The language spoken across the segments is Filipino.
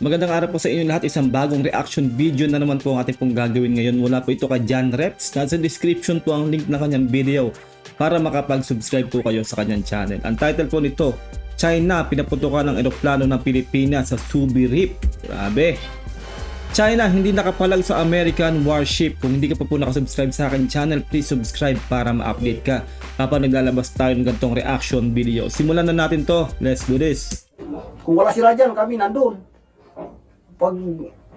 Magandang araw po sa inyo lahat. Isang bagong reaction video na naman po ang ating pong gagawin ngayon. Mula po ito kay John Reps. Nasa description po ang link na kanyang video para makapag-subscribe po kayo sa kanyang channel. Ang title po nito, China, pinaputukan ng eroplano ng Pilipinas sa Subi Reef. Grabe. China, hindi nakapalag sa American warship. Kung hindi ka pa po nakasubscribe sa akin channel, please subscribe para ma-update ka kapag naglalabas tayo ng ganitong reaction video. Simulan na natin to. Let's do this. Kung wala sila dyan, kami nandun. Pag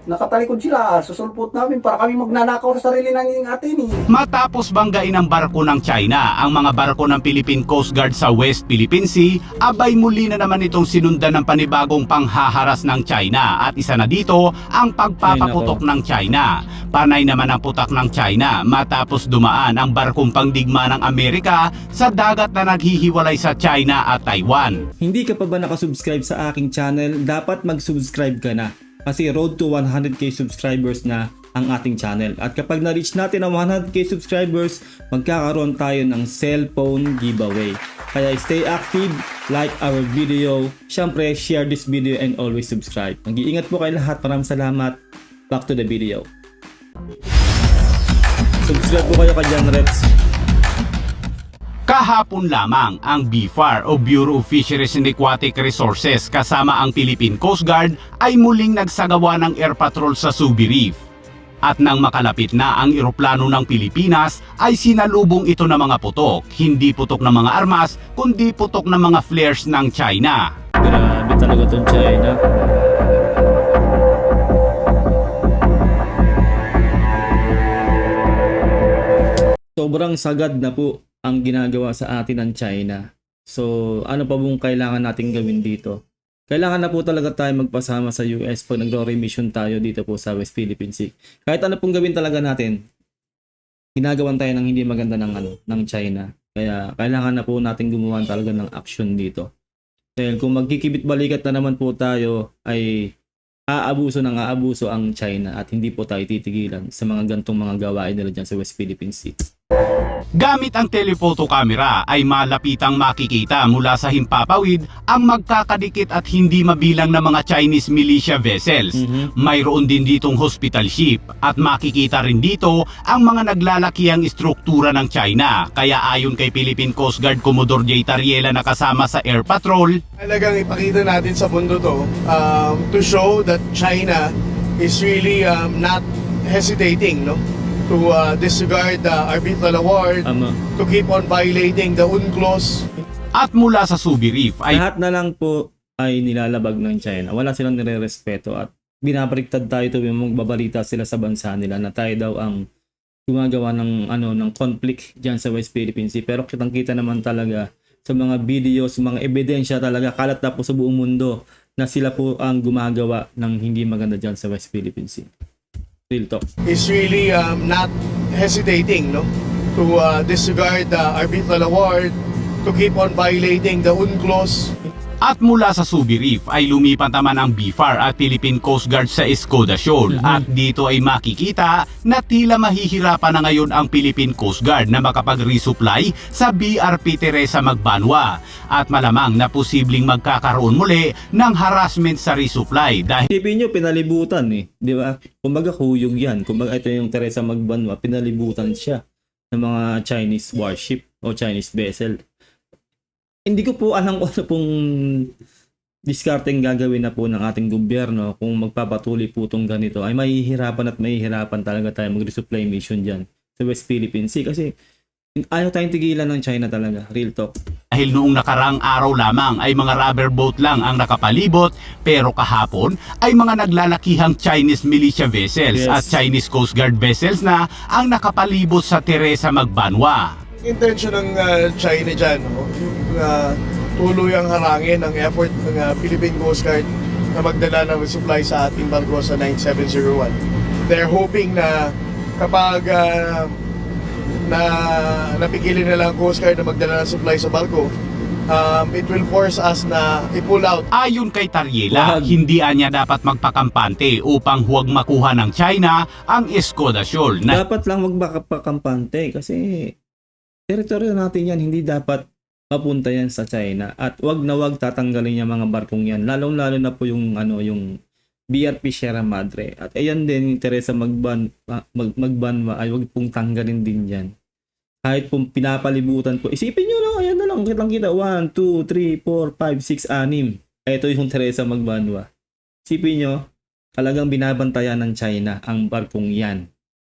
nakatalikod sila, susulpot namin para kami magnanakaw sa sarili ng atin. Matapos banggain ang barko ng China, ang mga barko ng Philippine Coast Guard sa West Philippine Sea, abay muli na naman itong sinundan ng panibagong panghaharas ng China. At isa na dito, ang pagpapaputok ng China. Panay naman ang putak ng China matapos dumaan ang barkong pangdigma ng Amerika sa dagat na naghihiwalay sa China at Taiwan. Hindi ka pa ba nakasubscribe sa aking channel? Dapat mag-subscribe ka na. Kasi road to 100k subscribers na ang ating channel. At kapag na-reach natin ang 100k subscribers, magkakaroon tayo ng cellphone giveaway. Kaya stay active, like our video, syempre share this video and always subscribe. Mag-iingat po kayo lahat. Maraming salamat. Back to the video. Subscribe po kayo kay John Reps. Kahapon lamang ang BFAR o Bureau of Fisheries and Aquatic Resources kasama ang Philippine Coast Guard ay muling nagsagawa ng air patrol sa Subi Reef. At nang makalapit na ang eroplano ng Pilipinas ay sinalubong ito ng mga putok, hindi putok ng mga armas kundi putok ng mga flares ng China. Grabe talaga itong China. Sobrang sagad na po ang ginagawa sa atin ng China. So, ano pa bang kailangan natin gawin dito? Kailangan na po talaga tayo magpasama sa US pag nagro-remission tayo dito po sa West Philippine Sea. Kahit ano pong gawin talaga natin, ginagawan tayo ng hindi maganda ng China. Kaya kailangan na po natin gumawa talaga ng action dito. Dahil kung magkikibit balikat na naman po tayo, ay aabuso ang China at hindi po tayo titigilan sa mga gantong mga gawain nila dyan sa West Philippine Sea. Gamit ang telephoto camera ay malapitang makikita mula sa himpapawid ang magkakadikit at hindi mabilang na mga Chinese militia vessels. Mayroon din ditong hospital ship at makikita rin dito ang mga naglalakihang istruktura ng China. Kaya ayon kay Philippine Coast Guard Commodore J. Tariela na kasama sa Air Patrol, talagang ipakita natin sa mundo to show that China is really not hesitating, no, to disregard the arbitral award, to keep on violating the UNCLOS. at mula sa Subi Reef ay Lahat na lang po ay nilalabag ng China. Wala silang nire-respeto at binabaliktad tayo tuwing magbabalita sila sa bansa nila na tayo daw ang gumagawa ng conflict diyan sa West Philippine Sea. Pero kitang-kita naman talaga sa mga videos, mga ebidensya talaga kalat na po sa buong mundo na sila po ang gumagawa ng hindi maganda diyan sa West Philippine Sea. Real talk. Is really not hesitating, no, to disregard the arbitral award, to keep on violating the UNCLOS. At mula sa Subi Reef ay lumipat naman ang BFAR at Philippine Coast Guard sa Escoda Shoal. At dito ay makikita na tila mahihirapan na ngayon ang Philippine Coast Guard na makapag-resupply sa BRP Teresa Magbanwa. At malamang na posibleng magkakaroon muli ng harassment sa resupply dahil Isipin nyo, pinalibutan di ba? Kumbaga kuyog yan. Kumbaga ito yung Teresa Magbanwa, pinalibutan siya ng mga Chinese warship o Chinese vessel. Hindi ko po alam kung ano pong discarding gagawin na po ng ating gobyerno kung magpapatuloy po itong ganito. Ay mahihirapan talaga tayo mag-resupply mission dyan sa West Philippine Sea kasi ayaw tayong tigilan ng China talaga. Real talk. dahil noong nakarang araw lamang ay mga rubber boat lang ang nakapalibot, pero kahapon ay mga naglalakihang Chinese militia vessels at Chinese Coast Guard vessels na ang nakapalibot sa Teresa Magbanwa. Intention ng China dyan, no, tuluyang harangin ang effort ng Philippine Coast Guard na magdala ng supply sa ating barko sa 9701. They're hoping na kapag napigilin nila ang Coast Guard na magdala ng supply sa barko, it will force us na i-pull out. Ayon kay Tariela, hindi niya dapat magpakampante upang huwag makuha ng China ang Escoda Shoal. Dapat lang magpakampante kasi teritoryo natin yan, hindi dapat mapunta yan sa China at wag na wag tatanggalin yung mga barkong yan, lalong-lalo na po yung BRP Sierra Madre. At ayan din, Teresa Magbanwa ay wag pong tanggalin din yan. Kahit pong pinapalibutan po, isipin nyo lang, ayan na lang, kitang-kita, 1, 2, 3, 4, 5, 6, 6. Ito yung Teresa Magbanwa. Isipin nyo, talagang binabantayan ng China ang barkong yan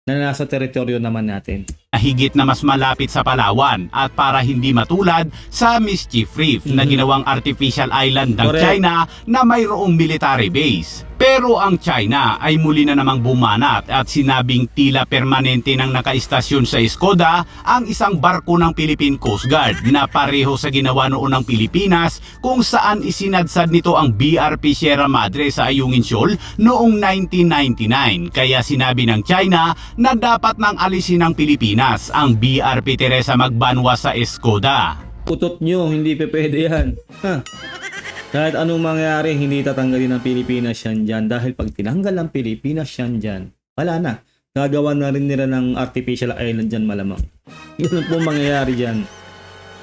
na nasa teritoryo naman natin. Higit na mas malapit sa Palawan at para hindi matulad sa Mischief Reef na ginawang artificial island ng Correct. China na mayroong military base. Pero ang China ay muli na namang bumanat at sinabing tila permanente nang nakaistasyon sa Escoda ang isang barko ng Philippine Coast Guard na pareho sa ginawa noon ng Pilipinas kung saan isinadsad nito ang BRP Sierra Madre sa Ayungin Shoal noong 1999. Kaya sinabi ng China na dapat nang alisin ng Pilipinas ang BRP Teresa Magbanwa sa Escoda. Putot nyo, hindi pe pwede yan. Ha? Kahit anong mangyari, hindi tatanggalin ng Pilipinas yan dyan. Dahil pag tinanggal ng Pilipinas yan dyan, wala na. Gagawa na rin nila ng artificial island dyan malamang. Yun po mangyayari dyan.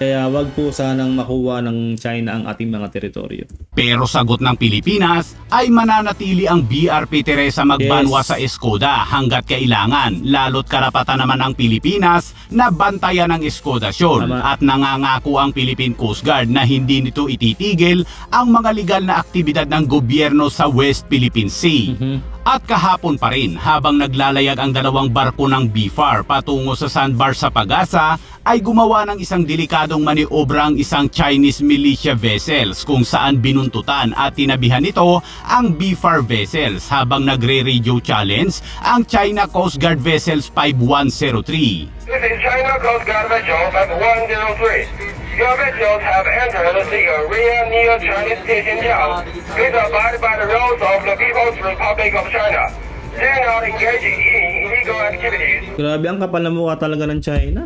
Kaya wag po sanang makuha ng China ang ating mga teritoryo. Pero sagot ng Pilipinas ay mananatili ang BRP Teresa Magbanwa Yes. sa Escoda hanggat kailangan, lalo't karapatan naman ng Pilipinas na bantayan ang Escoda Shoal. Tama. At nangangako ang Philippine Coast Guard na hindi nito ititigil ang mga legal na aktibidad ng gobyerno sa West Philippine Sea. At kahapon pa rin, habang naglalayag ang dalawang barko ng BFAR patungo sa sandbar sa Pagasa, ay gumawa ng isang delikadong maniobra ang isang Chinese militia vessels kung saan binuntutan at tinabihan nito ang BFAR vessels habang nagre-radio challenge ang China Coast Guard Vessels 5103. This is China Coast Guard vessel 5103. Your vessels have entered the area near Chinese station Jiao. Please abide by the rules of the People's Republic of China. Do not engage in illegal activities. Grabe ang kapal ng mukha talaga ng China.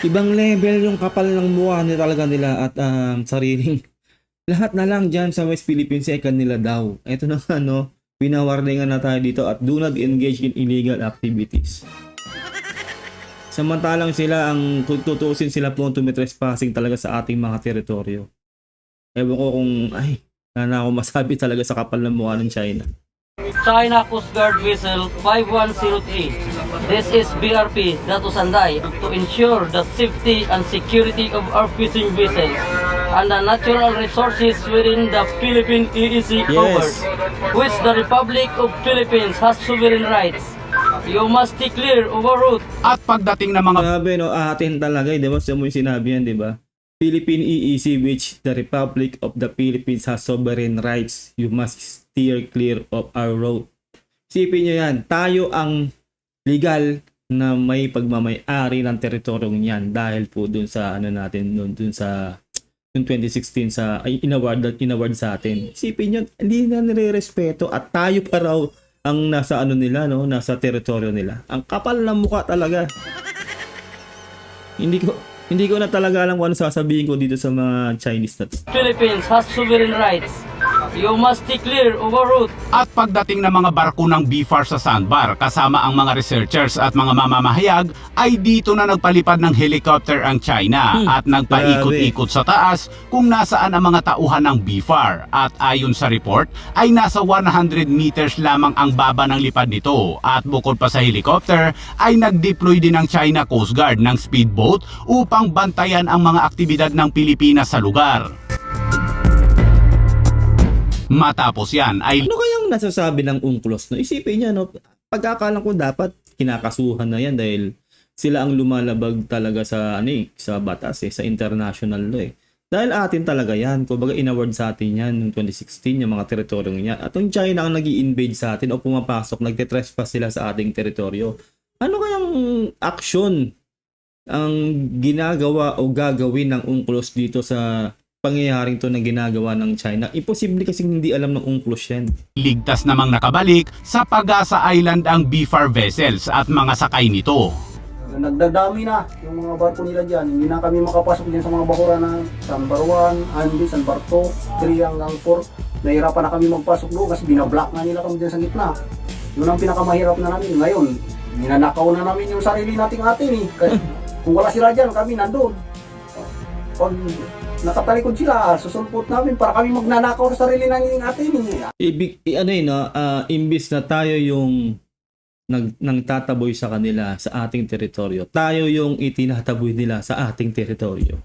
Ibang level yung kapal ng mukha nila talaga nila at sariling. Lahat na lang dyan sa West Philippines ay kanila daw. Ito na pinawarningan na tayo dito at do not engage in illegal activities. Samantalang sila ang tutusin sila po tumitrespassing talaga sa ating mga teritoryo. Ewan ko kung wala na ako masabi talaga sa kapal ng mukha ng China. China Coast Guard Vessel 5103. This is BRP Dato Sanday to ensure the safety and security of our fishing vessels and the natural resources within the Philippine EEZ covers, which the Republic of Philippines has sovereign rights. You must declare overroute. At pagdating ng mga Grabe atin talaga di ba? Sa mo yung sinabi yan, di ba? Philippine EEZ which the Republic of the Philippines has sovereign rights. You must steer clear of our road. Isipin nyo yan, tayo ang legal na may pagmamay-ari ng teritoryong yan dahil po dun sa natin dun sa yung 2016 sa inaward sa atin. Isipin nyo, hindi na nire-respeto at tayo pa raw ang nasa nila, nasa teritoryo nila. Ang kapal ng mukha talaga. Hindi ko na talaga alam kung ano sasabihin ko dito sa mga Chinese na to. Philippines has sovereign rights. You must declare overroute. At pagdating ng mga barko ng BFAR sa sandbar kasama ang mga researchers at mga mamamahayag ay dito na nagpalipad ng helicopter ang China at nagpaikot-ikot sa taas kung nasaan ang mga tauhan ng BFAR. At ayon sa report ay nasa 100 meters lamang ang baba ng lipad nito. At bukod pa sa helicopter ay nag-deploy din ang China Coast Guard ng speedboat upang bantayan ang mga aktibidad ng Pilipinas sa lugar. Matapos yan ay Ano kayang nasasabi ng UNCLOS? Isipin niya, pagkakalang ko dapat kinakasuhan na yan dahil sila ang lumalabag talaga sa sa batas sa international law Dahil atin talaga yan. Kumbaga inaward sa atin yan noong 2016 yung mga teritoryong yan. At yung China ang nag-i-invade sa atin o pumapasok, nagte-trespass sila sa ating teritoryo. Ano kayang action ang ginagawa o gagawin ng UNCLOS dito sa pangyayaring to na ginagawa ng China? Imposible kasi hindi alam ng UNCLOS yan. ligtas namang nakabalik sa Pagasa Island ang BFAR vessels at mga sakay nito. Nagdadami na yung mga barko nila dyan. Hindi na kami makapasok din sa mga bakura ng Sanbar 1, Andy, Sanbar 2, 3 hanggang 4. Nahirapan na kami magpasok doon kasi binablock na nila kami dyan sa gitna. Yun ang pinakamahirap na namin. Ngayon, ninanakaw na namin yung sarili nating atin Kasi kung wala sila dyan, kami nandun. Pag nakatalikod sila, susulpot namin para kami magnanakaw sa sarili ng atin. Imbis na tayo yung nagtataboy sa kanila sa ating teritoryo, tayo yung itinataboy nila sa ating teritoryo.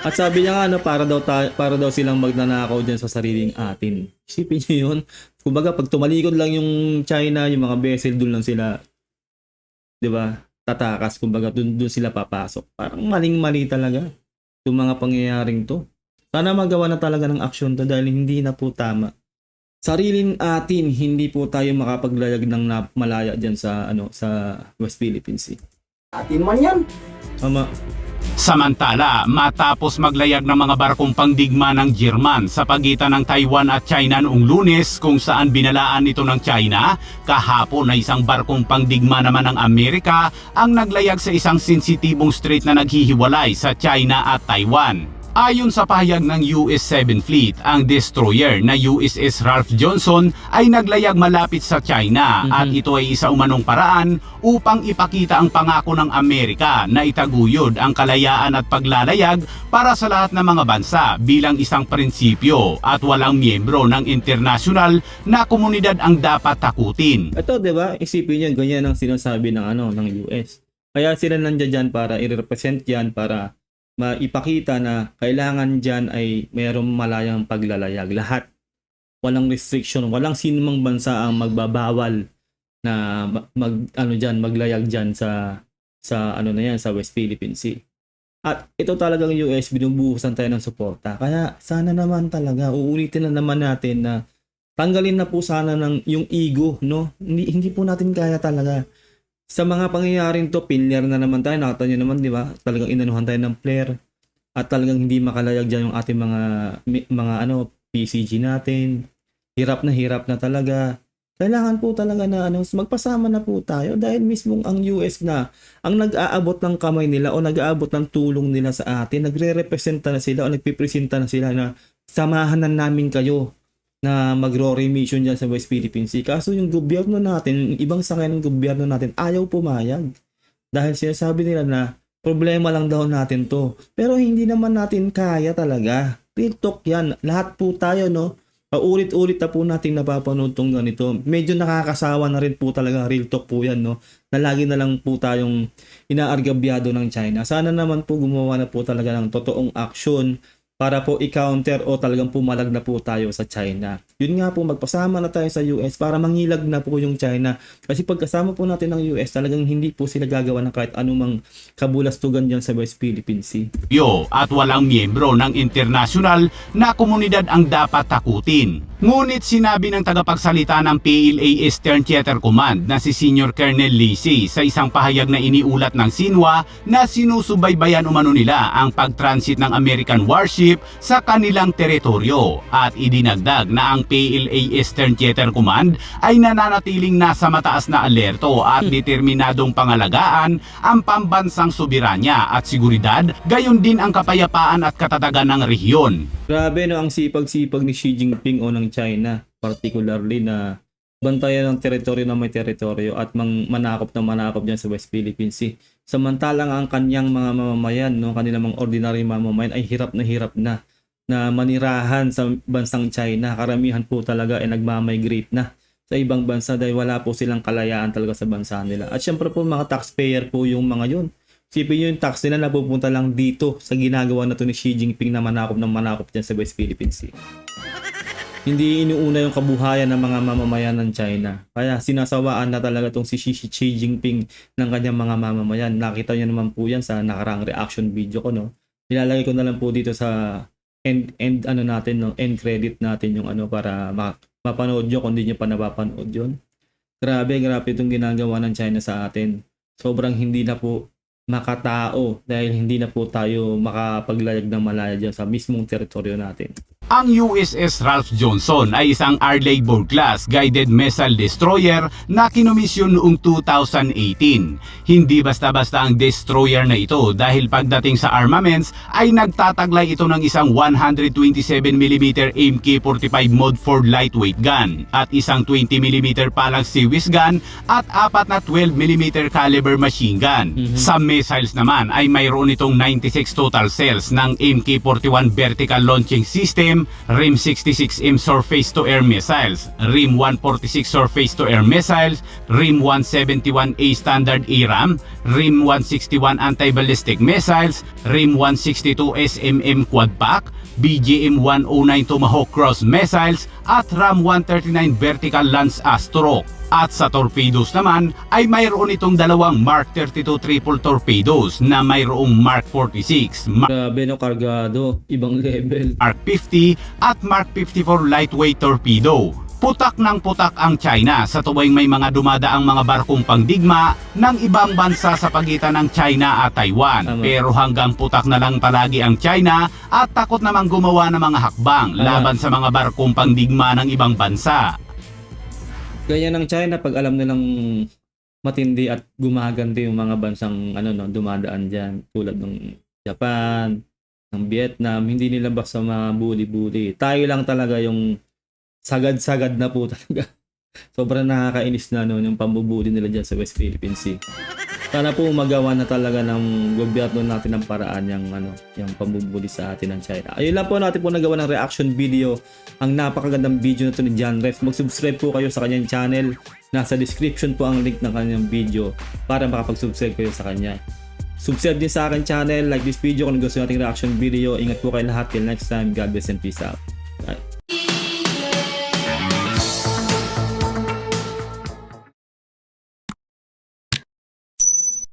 At sabi niya nga, para daw silang magnanakaw dyan sa sariling atin. Isipin niyo yun. Kumbaga, pag tumalikod lang yung China, yung mga vessel, doon lang sila, di ba, tatakas. Kumbaga, doon sila papasok. Parang maling-mali talaga yung mga pangyayaring to. Sana magawa na talaga ng aksyon to dahil hindi na po tama. Sariling atin, hindi po tayo makapaglayag ng malaya dyan sa West Philippine Sea. Atin man yan. Tama. Samantala, matapos maglayag ng mga barkong pangdigma ng Jerman sa pagitan ng Taiwan at China noong Lunes kung saan binalaan ito ng China, kahapon na isang barkong pangdigma naman ng Amerika ang naglayag sa isang sensitibong strait na naghihiwalay sa China at Taiwan. Ayon sa pahayag ng US 7 Fleet, ang destroyer na USS Ralph Johnson ay naglayag malapit sa China at ito ay isa umanong paraan upang ipakita ang pangako ng Amerika na itaguyod ang kalayaan at paglalayag para sa lahat ng mga bansa bilang isang prinsipyo at walang miyembro ng internasyonal na komunidad ang dapat takutin. Ito, 'di ba? Isipin niyo ganyan ang sinasabi ng US. Kaya sila nandiyan dyan para i-represent yan, para maipakita na kailangan dyan ay mayroong malayang paglalayag. Lahat. Walang restriction, walang sinumang bansa ang magbabawal na maglayag dyan sa West Philippine Sea. At ito talagang US, binubuhusan tayo ng suporta. Kaya sana naman talaga, uulitin na naman natin na tanggalin na po sana yung ego, no? Hindi po natin kaya talaga. Sa mga pangyayaring to, pinler na naman tayo. Nakita nyo naman, di ba? Talagang inanuhan tayo ng flare. At talagang hindi makalayag dyan yung ating mga PCG natin. Hirap na talaga. Kailangan po talaga na magpasama na po tayo dahil mismo ang US na ang nag-aabot ng kamay nila o nag-aabot ng tulong nila sa atin. Nagre-representa na sila o nagpipresenta na sila na samahan na namin kayo na mag-RORE mission dyan sa West Philippine Sea. Kaso yung gobyerno natin, ibang sakay ng gobyerno natin, ayaw pumayag. Dahil sinasabi nila na problema lang daw natin to. Pero hindi naman natin kaya talaga. Real talk yan. Lahat po tayo, no? Paulit-ulit na po natin napapanood tong ganito. Medyo nakakasawa na rin po talaga. Real talk po yan, no? Na lagi na lang po tayong inaargabyado ng China. Sana naman po gumawa na po talaga ng totoong aksyon para po i-counter o talagang pumalag na po tayo sa China. Yun nga po, magpasama na tayo sa US para mangilag na po yung China. Kasi pagkasama po natin ng US, talagang hindi po sila gagawa ng kahit anumang kabulastugan dyan sa West Philippine Sea. At walang miyembro ng internasyonal na komunidad ang dapat takutin. Ngunit sinabi ng tagapagsalita ng PLA Eastern Theater Command na si Senior Colonel Lisi sa isang pahayag na iniulat ng Xinhua na sinusubaybayan umano nila ang pagtransit ng American warship sa kanilang teritoryo at idinagdag na ang PLA Eastern Theater Command ay nananatiling nasa mataas na alerto at determinadong pangalagaan ang pambansang soberanya at seguridad, gayon din ang kapayapaan at katatagan ng rehiyon. Grabe, no, ang sipag-sipag ni Xi Jinping o ng China, particularly na bantayan ng teritoryo na may teritoryo at manakop dyan sa West Philippine Sea. Samantalang ang kanyang mga mamamayan, no, kanilang mga ordinary mamamayan ay hirap na manirahan sa bansang China. Karamihan po talaga ay nagmamigrate na sa ibang bansa dahil wala po silang kalayaan talaga sa bansa nila. At syempre po mga taxpayer po yung mga yun. Sipin nyo yung tax nila napupunta lang dito sa ginagawa na to ni Xi Jinping na manakop dyan sa West Philippine Sea. Hindi inuuna yung kabuhayan ng mga mamamayan ng China. Kaya sinasawaan na talaga tong si Xi Jinping ng kanyang mga mamamayan. Nakita nyo naman po yan sa nakaraang reaction video ko, no. Ilalagay ko na lang po dito sa end credit natin yung para mapanood nyo kung di nyo pa napapanood yun. Grabe itong ginagawa ng China sa atin. Sobrang hindi na po makatao dahil hindi na po tayo makapaglayag ng malaya dyan sa mismong teritoryo natin. Ang USS Ralph Johnson ay isang Arleigh-Burgh-class guided missile destroyer na kinomisyon noong 2018. Hindi basta-basta ang destroyer na ito dahil pagdating sa armaments ay nagtataglay ito ng isang 127mm MK-45 Mod 4 lightweight gun at isang 20mm palang Swiss gun at 4 na 12mm caliber machine gun. Sa missiles naman ay mayroon itong 96 total cells ng MK-41 vertical launching system, RIM 66M surface-to-air missiles, RIM 146 surface-to-air missiles, RIM 171A standard ARAM, RIM 161 anti-ballistic missiles, RIM 162 SMM quad pack, BGM 109 Tomahawk cross missiles at RAM 139 vertical lance Astro. At sa torpedoes naman ay mayroon itong dalawang Mark 32 triple torpedoes na mayroong Mark 46, Grabe no, kargado. Ibang level. Mark 50 at Mark 54 lightweight torpedo. Putak ng putak ang China sa tuwing may mga dumadaang mga barkong pangdigma ng ibang bansa sa pagitan ng China at Taiwan. Tama. Pero hanggang putak na lang palagi ang China at takot namang gumawa ng mga hakbang laban sa mga barkong pangdigma ng ibang bansa. Ganyan ng China pag alam nilang matindi at gumaganti yung mga bansang dumadaan diyan, tulad ng Japan, ng Vietnam, hindi nila basta mabuli-buli. Tayo lang talaga yung sagad-sagad na po talaga. Sobrang nakakainis na yung pambubuli nila dyan sa West Philippine Sea. Sana po magawa na talaga ng gobyerno natin ng paraan yung pambubuli sa atin ng China. Ayun lang po, natin po nagawa ng reaction video. Ang napakagandang video na to ni John Ref. Mag-subscribe po kayo sa kanyang channel. Nasa description po ang link ng kanyang video para makapag-subscribe kayo sa kanya. Subscribe din sa akin channel, like this video kung gusto nating reaction video. Ingat po kayo lahat. Till next time, God bless and peace out.